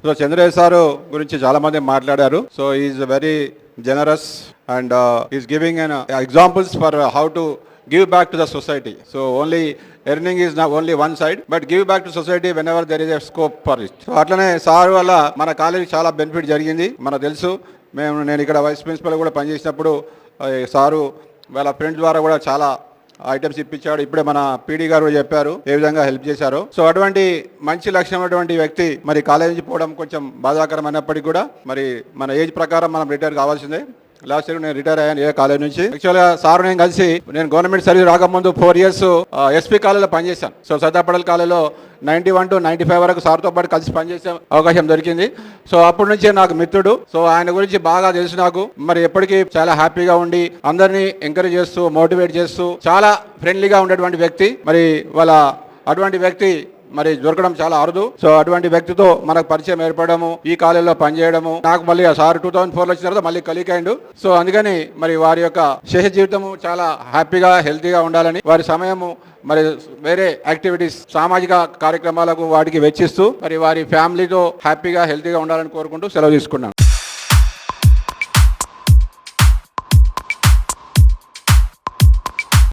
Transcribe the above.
So Chandraiah sir గురించి చాలా మంది మాట్లాడారు. So is very generous and is giving an examples for how to give back to the society. So only earning is not only one side, but give back to society whenever there is a scope for it. So అట్లనే sir వల్ల మన కాలేజీకి చాలా benefit జరిగింది. మనకు తెలుసు, నేను ఇక్కడ వైస్ ప్రిన్సిపల్ కూడా పనిచేసినప్పుడు సారు వాళ్ళ ఫ్రెండ్ ద్వారా కూడా చాలా ఐటమ్స్ ఇప్పించాడు. ఇప్పుడే మన పీడీ గారు చెప్పారు ఏ విధంగా హెల్ప్ చేశారు. సో అటువంటి మంచి లక్ష్యమైనటువంటి వ్యక్తి మరి కాలేజీ నుంచి పోవడం కొంచెం బాధాకరమైనప్పటికీ కూడా మరి మన ఏజ్ ప్రకారం మనం రిటైర్ కావాల్సిందే. లాస్ట్ ఇయర్ నేను రిటైర్ అయ్యాను ఏ కాలేజ్ నుంచి. యాక్చువల్గా సార్ నేను కలిసి నేను గవర్నమెంట్ సర్వీస్ రాకముందు 4 years ఎస్పీ కాలేజీలో పనిచేశాను. సో సర్దాపడల్ కాలేజీలో 91 to 95 వరకు సార్తో పాటు కలిసి పనిచేసే అవకాశం దొరికింది. సో అప్పటి నుంచే నాకు మిత్రుడు. సో ఆయన గురించి బాగా తెలుసు నాకు. మరి ఎప్పటికీ చాలా హ్యాపీగా ఉండి అందరినీ ఎంకరేజ్ చేస్తూ మోటివేట్ చేస్తూ చాలా ఫ్రెండ్లీగా ఉండేటువంటి వ్యక్తి. మరి వాళ్ళ అటువంటి వ్యక్తి మరి దొరకడం చాలా అరుదు. సో అటువంటి వ్యక్తితో మనకు పరిచయం ఏర్పడము, ఈ కాలేజీలో పనిచేయడము, నాకు మళ్ళీ ఆ సార్ 2004 వచ్చిన తర్వాత మళ్ళీ కలిక్ అయిండు. సో అందుకని మరి వారి యొక్క శేష జీవితము చాలా హ్యాపీగా హెల్తీగా ఉండాలని వారి సమయము మరి వేరే యాక్టివిటీస్ సామాజిక కార్యక్రమాలకు వాటికి వెచ్చిస్తూ మరి వారి ఫ్యామిలీతో హ్యాపీగా హెల్తీగా ఉండాలని కోరుకుంటూ సెలవు తీసుకున్నాను.